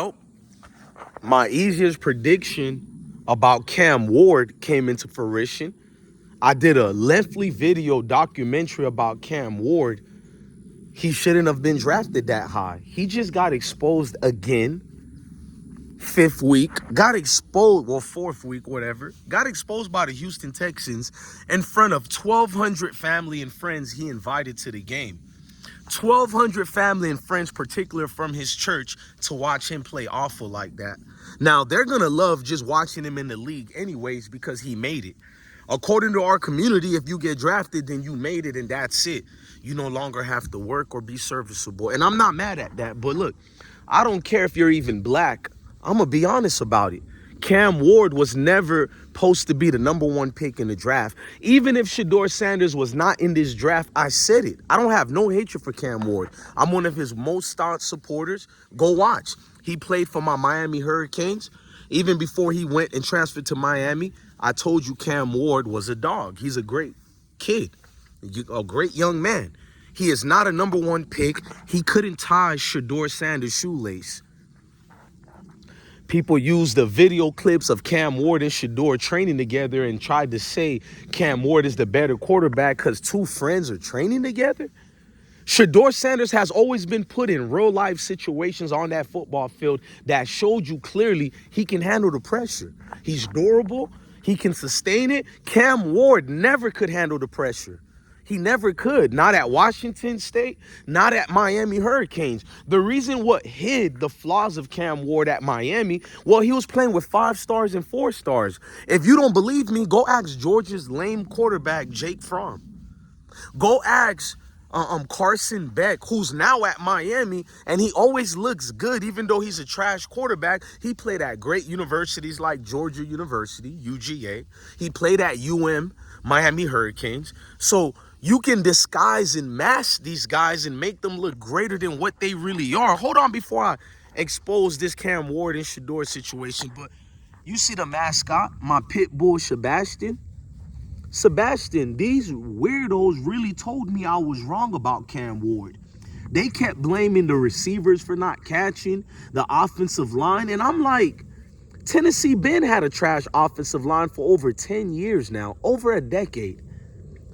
Nope. My easiest prediction about Cam Ward came into fruition. I did a lengthy video documentary about Cam Ward. He shouldn't have been drafted that high. He just got exposed again. Fifth week, got exposed, well, fourth week, whatever. Got exposed by the Houston Texans in front of 1,200 family and friends he invited to the game. 1,200 family and friends, particular from his church, to watch him play awful like that. Now, they're going to love just watching him in the league anyways because he made it. According to our community, if you get drafted, then you made it and that's it. You no longer have to work or be serviceable. And I'm not mad at that. But look, I don't care if you're even black. I'm going to be honest about it. Cam Ward was never supposed to be the #1 pick in the draft. Even if Shedeur Sanders was not in this draft, I said it. I don't have no hatred for Cam Ward. I'm one of his most staunch supporters. Go watch. He played for my Miami Hurricanes. Even before he went and transferred to Miami, I told you Cam Ward was a dog. He's a great kid, a great young man. He is not a #1 pick. He couldn't tie Shedeur Sanders' shoelace. People used the video clips of Cam Ward and Shedeur training together and tried to say Cam Ward is the better quarterback because two friends are training together. Shedeur Sanders has always been put in real life situations on that football field that showed you clearly he can handle the pressure. He's durable. He can sustain it. Cam Ward never could handle the pressure. He never could. Not at Washington State, not at Miami Hurricanes. The reason what hid the flaws of Cam Ward at Miami, well, he was playing with 5 stars and 4 stars. If you don't believe me, go ask Georgia's lame quarterback, Jake Fromm. Go ask Carson Beck, who's now at Miami, and he always looks good, even though he's a trash quarterback. He played at great universities like Georgia University, UGA. He played at Miami Hurricanes. So you can disguise and mask these guys and make them look greater than what they really are. Hold on before I expose this Cam Ward and Shedeur situation, but you see the mascot, my pit bull, Sebastian? Sebastian, these weirdos really told me I was wrong about Cam Ward. They kept blaming the receivers for not catching, the offensive line, and I'm like, Tennessee been had a trash offensive line for over 10 years now, over a decade.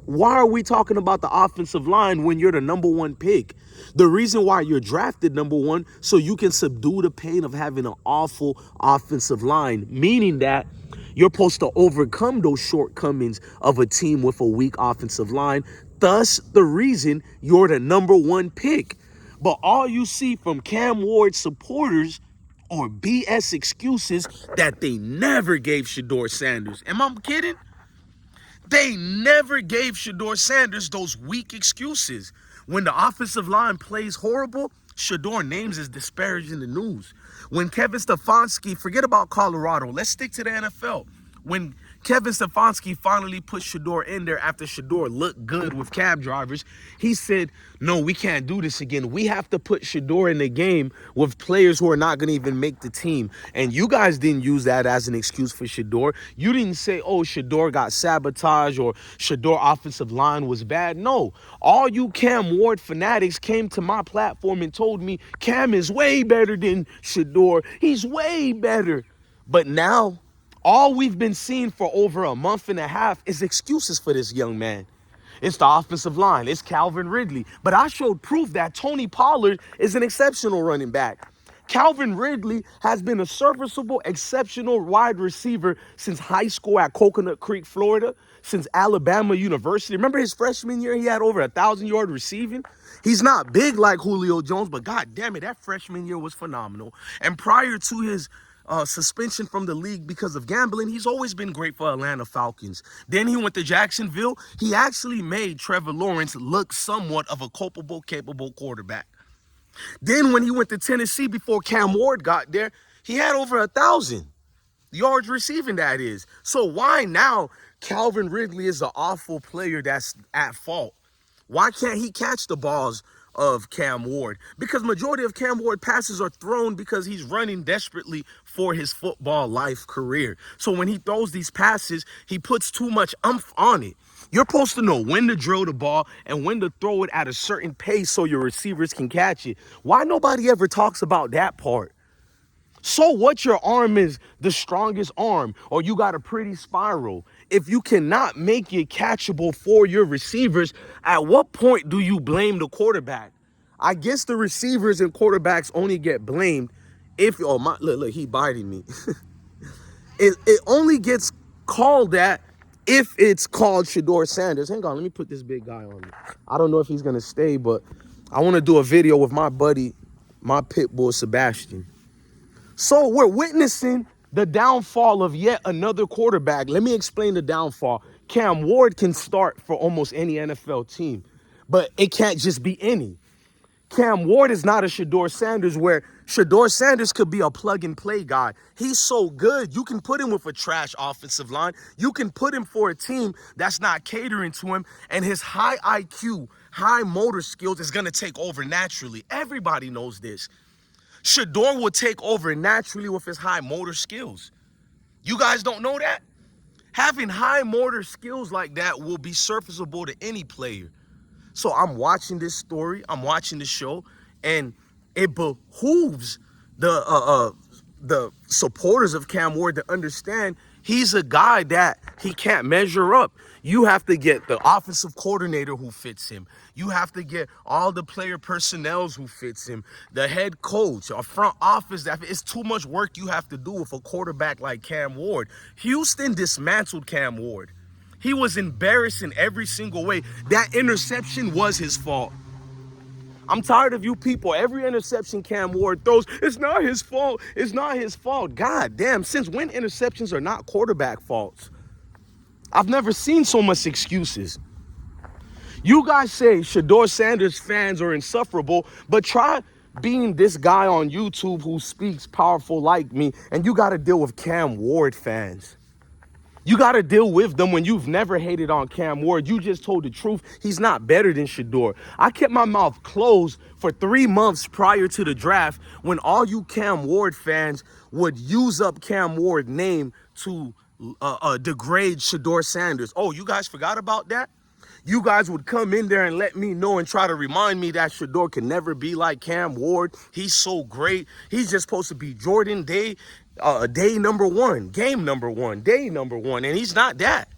Why are we talking about the offensive line when you're the #1 pick? The reason why you're drafted #1, so you can subdue the pain of having an awful offensive line, meaning that you're supposed to overcome those shortcomings of a team with a weak offensive line. Thus, the reason you're the #1 pick. But all you see from Cam Ward supporters are BS excuses that they never gave Shedeur Sanders. Am I kidding? They never gave Shedeur Sanders those weak excuses. When the offensive line plays horrible, Shedeur names is disparaging the news. When Kevin Stefanski, forget about Colorado, let's stick to the NFL. When Kevin Stefanski finally put Shedeur in there after Shedeur looked good with cab drivers, he said, no, we can't do this again. We have to put Shedeur in the game with players who are not going to even make the team. And you guys didn't use that as an excuse for Shedeur. You didn't say, oh, Shedeur got sabotaged or Shedeur offensive line was bad. No, all you Cam Ward fanatics came to my platform and told me Cam is way better than Shedeur. He's way better. But now, all we've been seeing for over a month and a half is excuses for this young man. It's the offensive line. It's Calvin Ridley. But I showed proof that Tony Pollard is an exceptional running back. Calvin Ridley has been a serviceable, exceptional wide receiver since high school at Coconut Creek, Florida, since Alabama University. Remember his freshman year, he had over 1,000-yard receiving? He's not big like Julio Jones, but God damn it, that freshman year was phenomenal. And prior to his suspension from the league because of gambling, he's always been great for Atlanta Falcons. Then he went to Jacksonville. He actually made Trevor Lawrence look somewhat of a culpable, capable quarterback. Then when he went to Tennessee before Cam Ward got there, he had over 1,000 yards receiving, that is. So why now Calvin Ridley is an awful player that's at fault? Why can't he catch the balls of Cam Ward? Because majority of Cam Ward passes are thrown because he's running desperately for his football life career. So when he throws these passes, he puts too much oomph on it. You're supposed to know when to drill the ball and when to throw it at a certain pace so your receivers can catch it. Why nobody ever talks about that part? So what your arm is the strongest arm, or you got a pretty spiral. If you cannot make it catchable for your receivers, at what point do you blame the quarterback? I guess the receivers and quarterbacks only get blamed if, oh my, look, he biting me. It only gets called that if it's called Shedeur Sanders. Hang on, let me put this big guy on me. I don't know if he's gonna stay, but I want to do a video with my buddy, my pit bull Sebastian. So we're witnessing the downfall of yet another quarterback. Let me explain the downfall. Cam Ward can start for almost any NFL team, but it can't just be any. Cam Ward is not a Shedeur Sanders, where Shedeur Sanders could be a plug-and-play guy. He's so good, you can put him with a trash offensive line. You can put him for a team that's not catering to him, and his high IQ, high motor skills is going to take over naturally. Everybody knows this. Shedeur will take over naturally with his high motor skills. You guys don't know that? Having high motor skills like that will be serviceable to any player. So I'm watching this story, I'm watching the show, and it behooves the supporters of Cam Ward to understand he's a guy that he can't measure up. You have to get the offensive coordinator who fits him. You have to get all the player personnel who fits him, the head coach, a front office. It's too much work you have to do with a quarterback like Cam Ward. Houston dismantled Cam Ward. He was embarrassed in every single way. That interception was his fault. I'm tired of you people. Every interception Cam Ward throws, it's not his fault. It's not his fault. God damn, since when interceptions are not quarterback faults? I've never seen so much excuses. You guys say Shedeur Sanders fans are insufferable, but try being this guy on YouTube who speaks powerful like me, and you got to deal with Cam Ward fans. You got to deal with them when you've never hated on Cam Ward. You just told the truth. He's not better than Shedeur. I kept my mouth closed for 3 months prior to the draft when all you Cam Ward fans would use up Cam Ward's name to degrade Shedeur Sanders. Oh, you guys forgot about that? You guys would come in there and let me know and try to remind me that Shedeur can never be like Cam Ward. He's so great. He's just supposed to be Jordan Day. Day number one, game number one, day number one, and he's not that.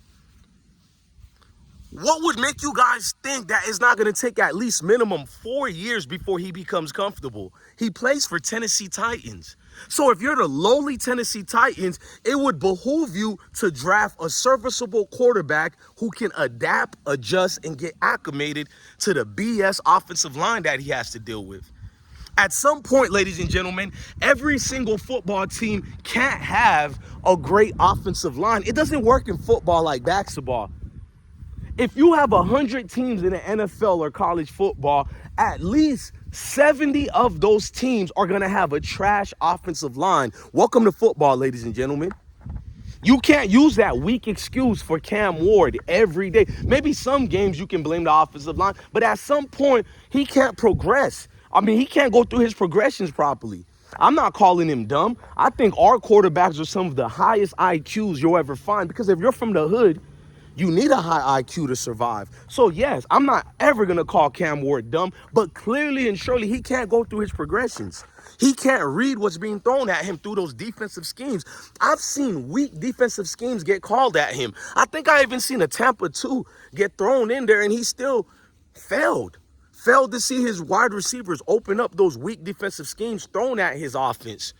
What would make you guys think that it's not going to take at least minimum 4 years before he becomes comfortable? He plays for Tennessee Titans. So if you're the lowly Tennessee Titans, it would behoove you to draft a serviceable quarterback who can adapt, adjust, and get acclimated to the BS offensive line that he has to deal with. At some point, ladies and gentlemen, every single football team can't have a great offensive line. It doesn't work in football like basketball. If you have 100 teams in the NFL or college football, at least 70 of those teams are going to have a trash offensive line. Welcome to football, ladies and gentlemen. You can't use that weak excuse for Cam Ward every day. Maybe some games you can blame the offensive line, but at some point, he can't progress. I mean, he can't go through his progressions properly. I'm not calling him dumb. I think our quarterbacks are some of the highest IQs you'll ever find, because if you're from the hood, you need a high IQ to survive. So yes, I'm not ever going to call Cam Ward dumb, but clearly and surely he can't go through his progressions. He can't read what's being thrown at him through those defensive schemes. I've seen weak defensive schemes get called at him. I think I even seen a Tampa 2 get thrown in there and he still failed to see his wide receivers open up those weak defensive schemes thrown at his offense.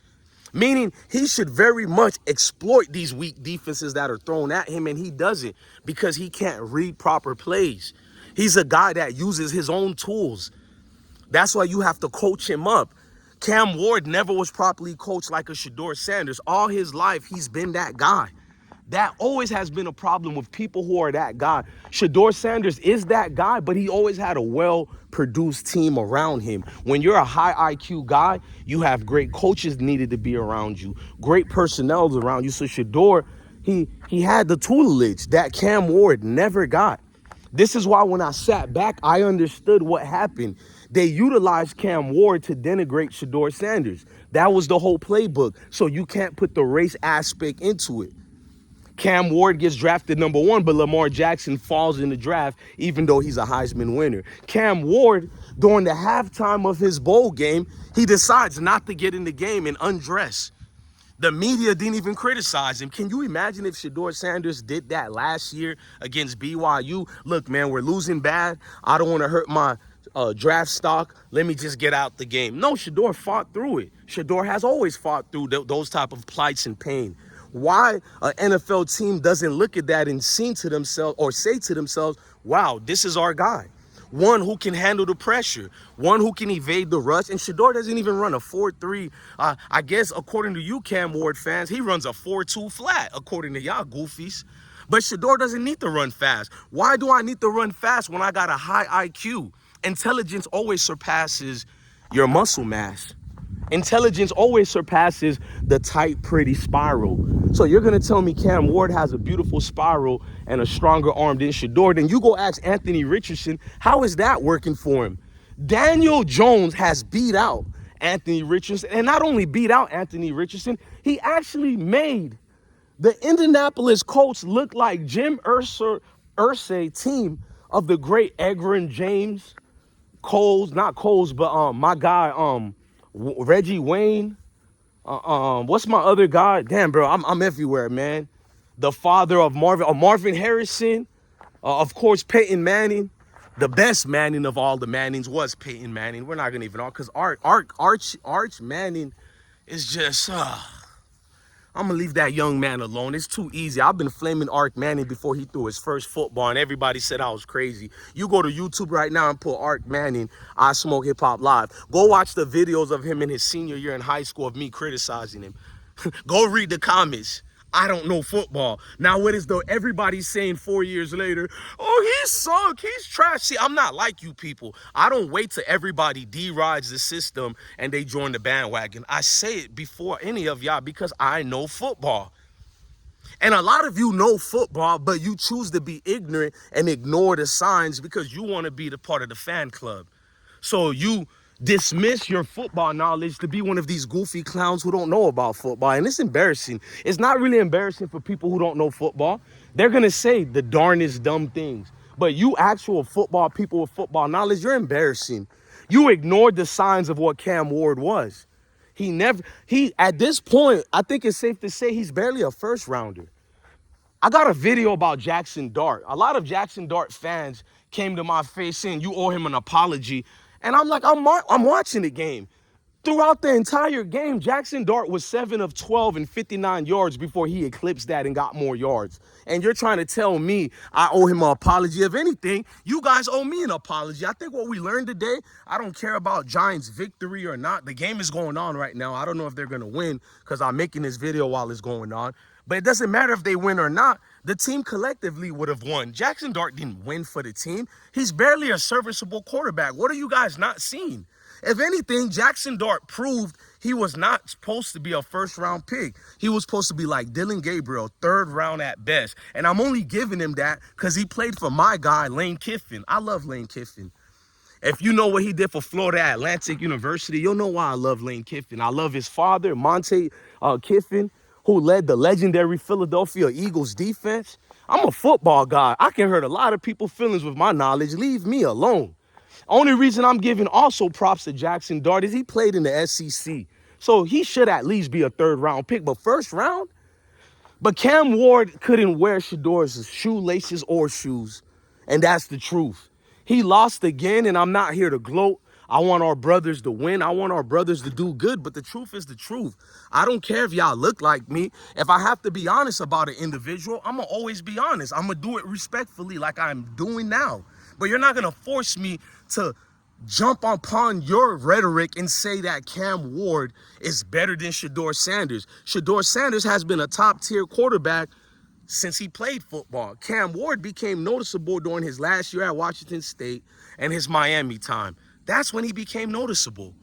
Meaning he should very much exploit these weak defenses that are thrown at him, and he doesn't because he can't read proper plays. He's a guy that uses his own tools. That's why you have to coach him up. Cam Ward never was properly coached like a Shedeur Sanders. All his life, he's been that guy. That always has been a problem with people who are that guy. Shedeur Sanders is that guy, but he always had a well-produced team around him. When you're a high IQ guy, you have great coaches needed to be around you, great personnel around you. So Shedeur, he had the tutelage that Cam Ward never got. This is why when I sat back, I understood what happened. They utilized Cam Ward to denigrate Shedeur Sanders. That was the whole playbook. So you can't put the race aspect into it. Cam Ward gets drafted number 1, but Lamar Jackson falls in the draft, even though he's a Heisman winner. Cam Ward, during the halftime of his bowl game, he decides not to get in the game and undress. The media didn't even criticize him. Can you imagine if Shedeur Sanders did that last year against BYU? Look, man, we're losing bad. I don't want to hurt my draft stock. Let me just get out the game. No, Shedeur fought through it. Shedeur has always fought through those type of plights and pain. Why an NFL team doesn't look at that and say to themselves, wow, this is our guy. One who can handle the pressure, one who can evade the rush. And Shedeur doesn't even run a 4-3. I guess according to you, Cam Ward fans, he runs a 4-2 flat, according to y'all goofies. But Shedeur doesn't need to run fast. Why do I need to run fast when I got a high IQ? Intelligence always surpasses your muscle mass. Intelligence always surpasses the tight, pretty spiral. So you're going to tell me Cam Ward has a beautiful spiral and a stronger arm than Shedeur? Then you go ask Anthony Richardson, how is that working for him? Daniel Jones has beat out Anthony Richardson. And not only beat out Anthony Richardson, he actually made the Indianapolis Colts look like Jim Irsay team of the great Edgerrin James, not Coles, but my guy, Reggie Wayne. What's my other guy? Damn, bro, I'm everywhere, man. The father of Marvin Harrison. Of course, Peyton Manning. The best Manning of all the Mannings was Peyton Manning. We're not gonna even know because Arch Manning is just. I'm going to leave that young man alone. It's too easy. I've been flaming Arch Manning before he threw his first football, and everybody said I was crazy. You go to YouTube right now and put Arch Manning, I Smoke Hip Hop Live. Go watch the videos of him in his senior year in high school of me criticizing him. Go read the comments. I don't know football. Now, what is everybody saying 4 years later? Oh, he suck. He's trash. See, I'm not like you people. I don't wait till everybody de-rides the system and they join the bandwagon. I say it before any of y'all because I know football. And a lot of you know football, but you choose to be ignorant and ignore the signs because you want to be the part of the fan club. So you dismiss your football knowledge to be one of these goofy clowns who don't know about football. And it's embarrassing. It's not really embarrassing for people who don't know football. They're going to say the darnest dumb things. But you actual football people with football knowledge, you're embarrassing. You ignored the signs of what Cam Ward was. At this point, I think it's safe to say he's barely a first rounder. I got a video about Jackson Dart. A lot of Jackson Dart fans came to my face saying you owe him an apology. And I'm like, I'm watching the game. Throughout the entire game, Jackson Dart was 7 of 12 and 59 yards before he eclipsed that and got more yards. And you're trying to tell me I owe him an apology. If anything, you guys owe me an apology. I think what we learned today, I don't care about Giants' victory or not. The game is going on right now. I don't know if they're going to win because I'm making this video while it's going on. But it doesn't matter if they win or not. The team collectively would have won. Jackson Dart didn't win for the team. He's barely a serviceable quarterback. What are you guys not seeing? If anything, Jackson Dart proved he was not supposed to be a first-round pick. He was supposed to be like Dylan Gabriel, third round at best. And I'm only giving him that because he played for my guy, Lane Kiffin. I love Lane Kiffin. If you know what he did for Florida Atlantic University, you'll know why I love Lane Kiffin. I love his father, Monte Kiffin, who led the legendary Philadelphia Eagles defense. I'm a football guy. I can hurt a lot of people's feelings with my knowledge. Leave me alone. Only reason I'm giving also props to Jackson Dart is he played in the SEC. So he should at least be a third-round pick. But first round? But Cam Ward couldn't wear Shedeur's shoelaces or shoes. And that's the truth. He lost again, and I'm not here to gloat. I want our brothers to win. I want our brothers to do good, but the truth is the truth. I don't care if y'all look like me. If I have to be honest about an individual, I'm going to always be honest. I'm going to do it respectfully like I'm doing now. But you're not going to force me to jump upon your rhetoric and say that Cam Ward is better than Shedeur Sanders. Shedeur Sanders has been a top-tier quarterback since he played football. Cam Ward became noticeable during his last year at Washington State and his Miami time. That's when he became noticeable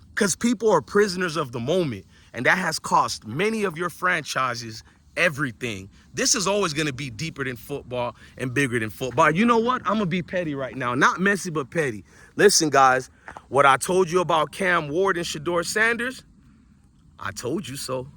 because people are prisoners of the moment, and that has cost many of your franchises everything. This is always going to be deeper than football and bigger than football. You know what? I'm going to be petty right now. Not messy, but petty. Listen, guys, what I told you about Cam Ward and Shedeur Sanders, I told you so.